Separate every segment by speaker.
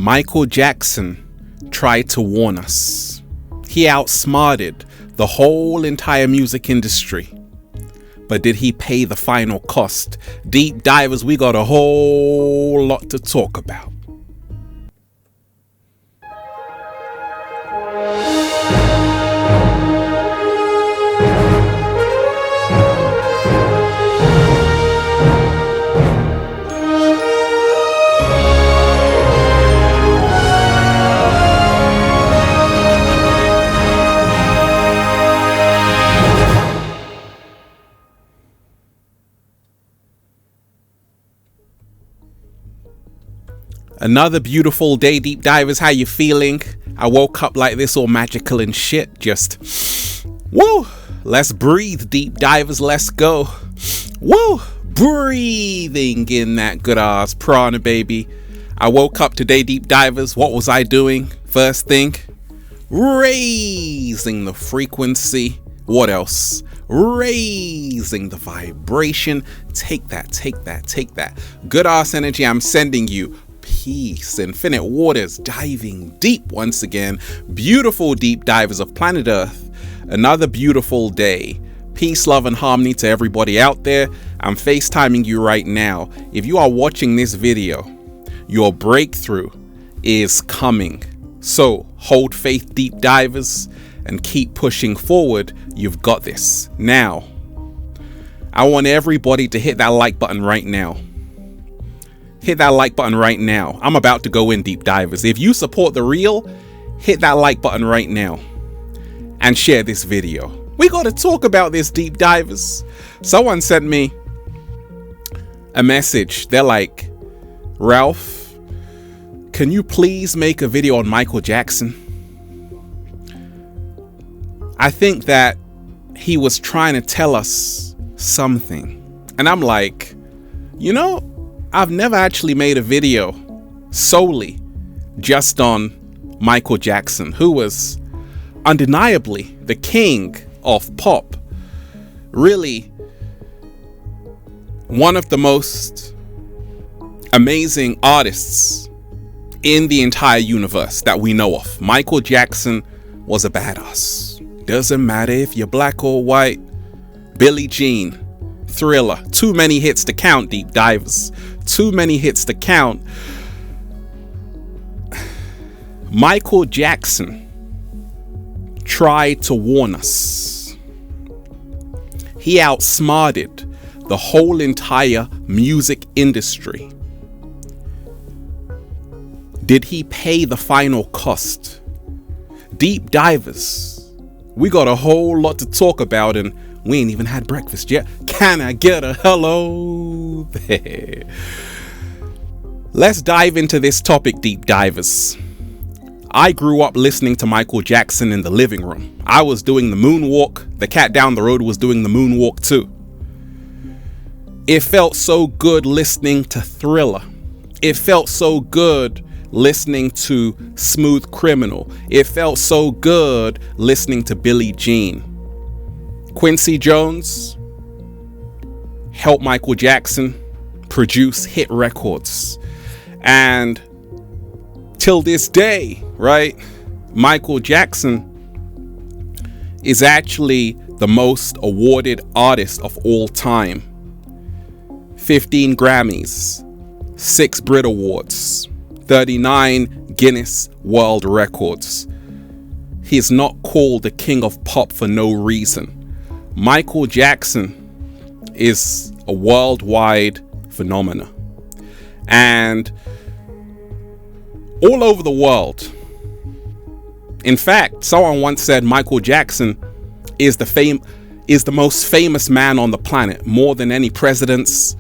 Speaker 1: Michael Jackson tried to warn us. He outsmarted the whole entire music industry. But did he pay the final cost? Deep divers, we got a whole lot to talk about. Another beautiful day, deep divers. How you feeling? I woke up like this, all magical and shit. Just, woo! Let's breathe, deep divers. Let's go. Woo! Breathing in that good ass prana, baby. I woke up today, deep divers. What was I doing? First thing, raising the frequency. What else? Raising the vibration. Take that, take that, take that. Good ass energy I'm sending you. Peace, infinite waters, diving deep once again. Beautiful deep divers of planet Earth. Another beautiful day. Peace, love, and harmony to everybody out there. I'm FaceTiming you right now. If you are watching this video, your breakthrough is coming. So hold faith, deep divers, and keep pushing forward. You've got this. Now, I want everybody to hit that like button right now. Hit that like button right now. I'm about to go in, deep divers. If you support the real, hit that like button right now and share this video. We got to talk about this, deep divers. Someone sent me a message. They're like, Ralph, can you please make a video on Michael Jackson? I think that he was trying to tell us something. And I'm like, you know, I've never actually made a video solely just on Michael Jackson, who was undeniably the king of pop. Really one of the most amazing artists in the entire universe that we know of. Michael Jackson was a badass. Doesn't matter if you're black or white. Billie Jean, Thriller, too many hits to count, deep divers. Too many hits to count. Michael Jackson tried to warn us. He outsmarted the whole entire music industry. Did he pay the final cost? Deep divers, we got a whole lot to talk about, and we ain't even had breakfast yet. Can I get a hello there? Let's dive into this topic, deep divers. I grew up listening to Michael Jackson in the living room. I was doing the moonwalk. The cat down the road was doing the moonwalk too. It felt so good listening to Thriller. It felt so good listening to Smooth Criminal. It felt so good listening to Billie Jean. Quincy Jones helped Michael Jackson produce hit records. And till this day, right, Michael Jackson is actually the most awarded artist of all time. 15 Grammys, 6 Brit Awards, 39 Guinness World Records. He's not called the king of pop for no reason. Michael Jackson is a worldwide phenomenon. And all over the world. In fact, someone once said Michael Jackson is the most famous man on the planet, more than any presidents,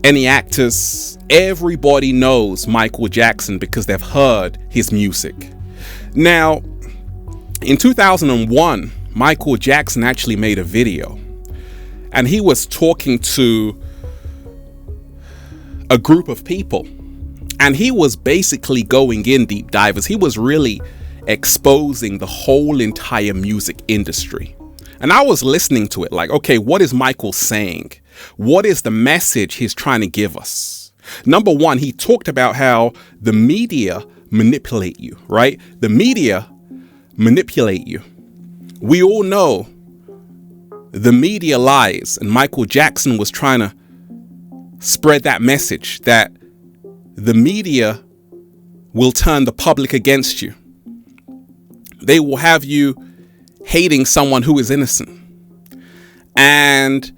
Speaker 1: any actors. Everybody knows Michael Jackson because they've heard his music. Now, in 2001, Michael Jackson actually made a video, and he was talking to a group of people, and he was basically going in, deep divers. He was really exposing the whole entire music industry. And I was listening to it like, okay, what is Michael saying? What is the message he's trying to give us? Number one, he talked about how the media manipulate you, right? The media manipulate you. We all know the media lies, and Michael Jackson was trying to spread that message that the media will turn the public against you. They will have you hating someone who is innocent. And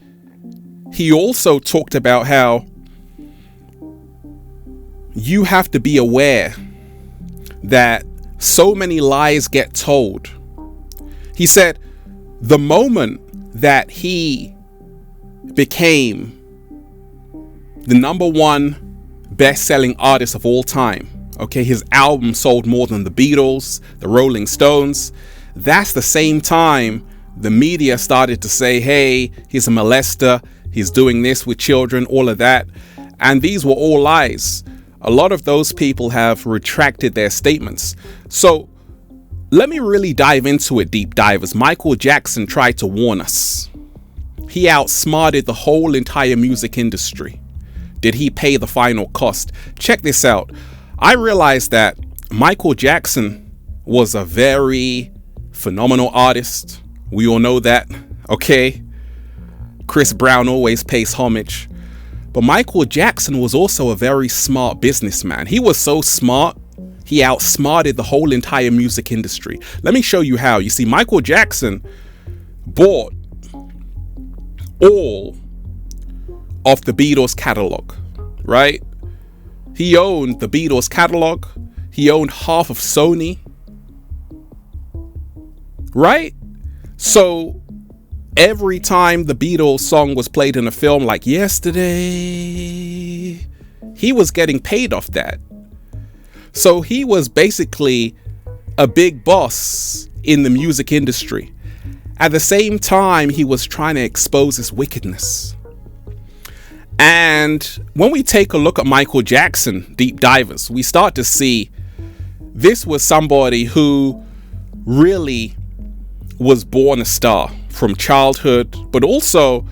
Speaker 1: he also talked about how you have to be aware that so many lies get told. He said the moment that he became the number one best-selling artist of all time, okay, his album sold more than the Beatles, the Rolling Stones, that's the same time the media started to say, hey, he's a molester, he's doing this with children, all of that. And these were all lies. A lot of those people have retracted their statements. So let me really dive into it, deep divers. Michael Jackson tried to warn us. He outsmarted the whole entire music industry. Did he pay the final cost? Check this out. I realized that Michael Jackson was a very phenomenal artist. We all know that, okay? Chris Brown always pays homage. But Michael Jackson was also a very smart businessman. He was so smart, he outsmarted the whole entire music industry. Let me show you how. You see, Michael Jackson bought all of the Beatles catalog, right? He owned the Beatles catalog. He owned half of Sony, right? So every time the Beatles song was played in a film like Yesterday, he was getting paid off that. So he was basically a big boss in the music industry. At the same time, he was trying to expose his wickedness. And when we take a look at Michael Jackson, deep divers, we start to see this was somebody who really was born a star from childhood, but also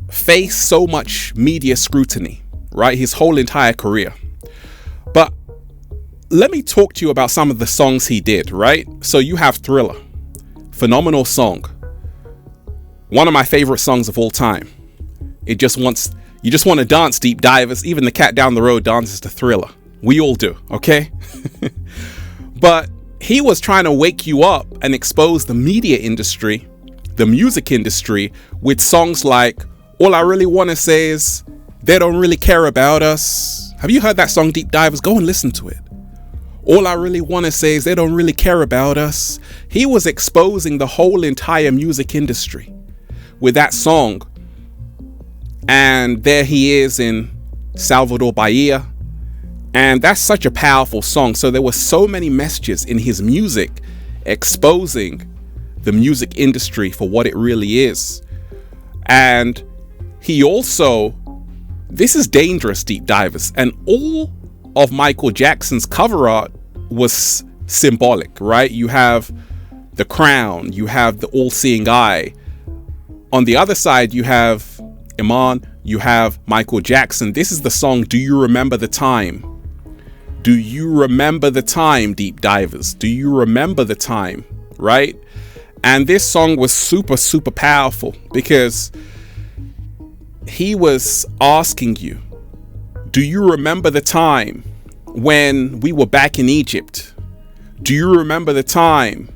Speaker 1: faced so much media scrutiny, right? His whole entire career. But let me talk to you about some of the songs he did, right? So you have Thriller, phenomenal song. One of my favorite songs of all time. You just want to dance, deep divers. Even the cat down the road dances to Thriller. We all do, okay? But he was trying to wake you up and expose the media industry, the music industry, with songs like All I Really Want to Say Is They Don't Really Care About Us. Have you heard that song, deep divers? Go and listen to it. All I Really Want to Say Is They Don't Really Care About Us. He was exposing the whole entire music industry with that song. And there he is in Salvador Bahia. And that's such a powerful song. So there were so many messages in his music exposing the music industry for what it really is. And he also, this is dangerous, deep divers. And all of Michael Jackson's cover art was symbolic, right? You have the crown, you have the all-seeing eye. On the other side, you have Iman, you have Michael Jackson. This is the song, Do You Remember the Time? Do you remember the time, deep divers? Do you remember the time, right? And this song was super, super powerful because he was asking you, do you remember the time when we were back in Egypt? Do you remember the time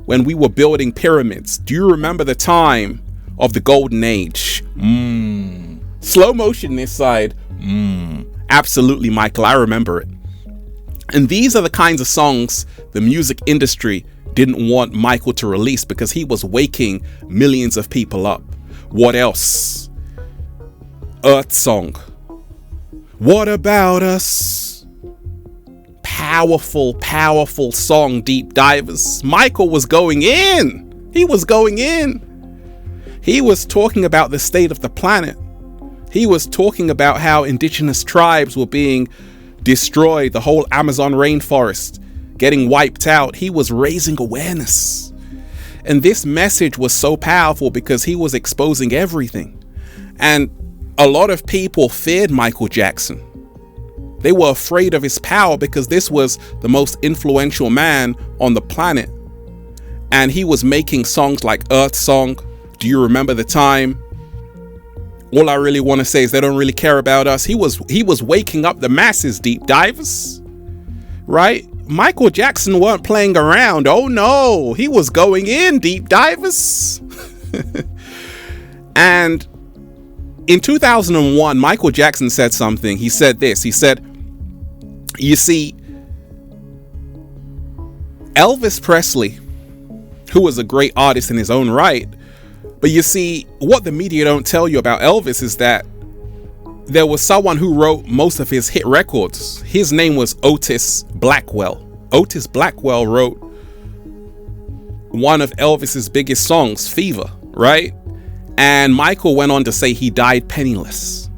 Speaker 1: when we were building pyramids? Do you remember the time of the golden age? Slow motion this side. Absolutely, Michael, I remember it. And these are the kinds of songs the music industry didn't want Michael to release because he was waking millions of people up. What else? Earth Song. What About Us? Powerful, powerful song, deep divers. Michael was going in. He was going in. He was talking about the state of the planet. He was talking about how indigenous tribes were being destroyed, the whole Amazon rainforest getting wiped out. He was raising awareness. And this message was so powerful because he was exposing everything. And a lot of people feared Michael Jackson They were afraid of his power because this was the most influential man on the planet. And he was making songs like Earth Song, Do You Remember the Time? All I really want to say is they don't really care about us. He was waking up the masses, deep divers, right? Michael Jackson weren't playing around. Oh no, he was going in, deep divers. And in 2001, Michael Jackson said something. He said this. He said, you see, Elvis Presley, who was a great artist in his own right, but you see, what the media don't tell you about Elvis is that there was someone who wrote most of his hit records. His name was Otis Blackwell. Otis Blackwell wrote one of Elvis's biggest songs, Fever, right? And Michael went on to say he died penniless.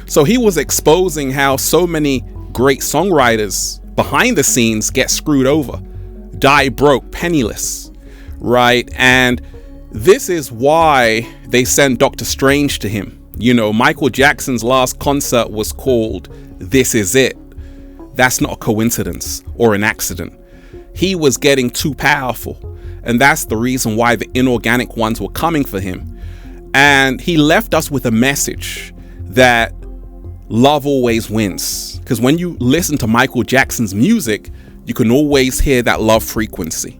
Speaker 1: So he was exposing how so many great songwriters behind the scenes get screwed over, die broke, penniless, right? And this is why they sent Dr. Strange to him. You know, Michael Jackson's last concert was called This Is It. That's not a coincidence or an accident. He was getting too powerful. And that's the reason why the inorganic ones were coming for him. And he left us with a message that love always wins. Because when you listen to Michael Jackson's music, you can always hear that love frequency.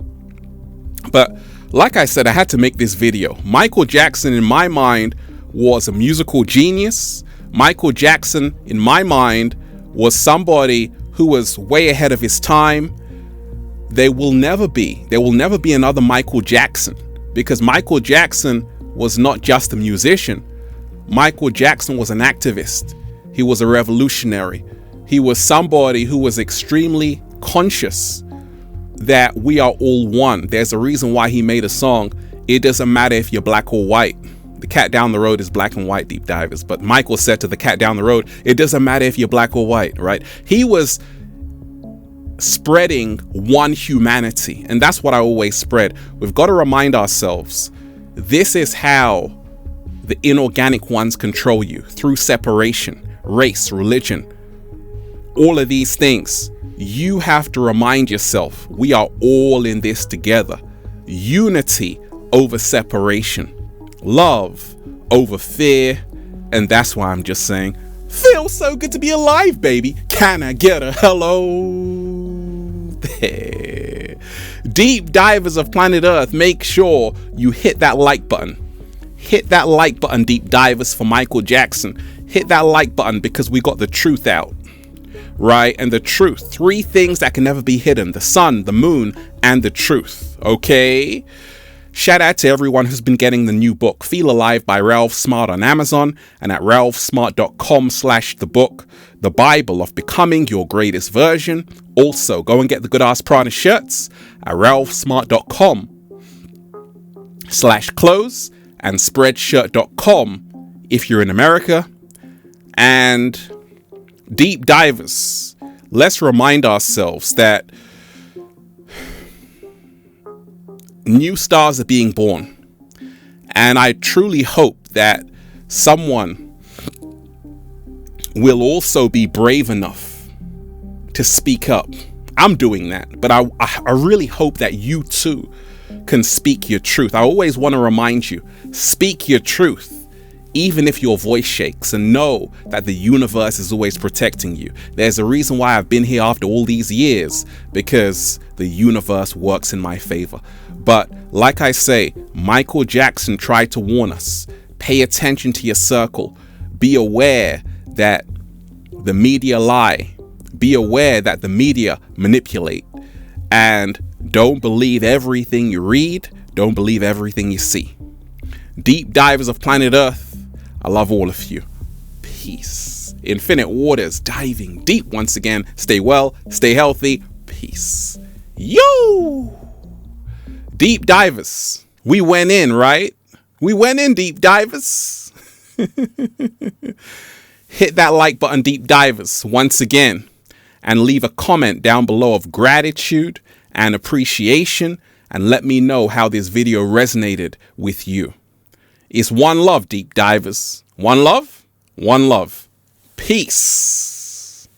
Speaker 1: But like I said, I had to make this video. Michael Jackson, in my mind, was a musical genius. Michael Jackson, in my mind, was somebody who was way ahead of his time. There will never be another Michael Jackson, because Michael Jackson was not just a musician. Michael Jackson was an activist. He was a revolutionary. He was somebody who was extremely conscious that we are all one. There's a reason why he made a song. It doesn't matter if you're black or white. The cat down the road is black and white, deep divers. But Michael said to the cat down the road, it doesn't matter if you're black or white, right? He was spreading one humanity. And that's what I always spread. We've got to remind ourselves, this is how the inorganic ones control you, through separation, race, religion, all of these things. You have to remind yourself, we are all in this together. Unity over separation. Love over fear. And that's why I'm just saying, feels so good to be alive, baby. Can I get a hello? There. Deep divers of planet Earth, make sure you hit that like button. Hit that like button, deep divers, for Michael Jackson. Hit that like button because we got the truth out. Right? And the truth. 3 things that can never be hidden: the sun, the moon, and the truth. Okay? Shout out to everyone who's been getting the new book, Feel Alive by Ralph Smart, on Amazon and at ralphsmart.com/thebook, The Bible of Becoming Your Greatest Version. Also, go and get the Good Ass Prana shirts at ralphsmart.com/clothes and spreadshirt.com if you're in America. And deep divers, let's remind ourselves that new stars are being born. And I truly hope that someone will also be brave enough to speak up. I'm doing that, but I really hope that you too can speak your truth. I always want to remind you, speak your truth. Even if your voice shakes, and know that the universe is always protecting you. There's a reason why I've been here after all these years, because the universe works in my favor. But like I say, Michael Jackson tried to warn us. Pay attention to your circle. Be aware that the media lie. Be aware that the media manipulate. And don't believe everything you read. Don't believe everything you see. Deep divers of planet Earth, I love all of you. Peace. Infinite waters, diving deep once again. Stay well, stay healthy. Peace. Yo! Deep divers. We went in, right? We went in, deep divers. Hit that like button, deep divers, once again. And leave a comment down below of gratitude and appreciation. And let me know how this video resonated with you. It's one love, deep divers. One love, one love. Peace.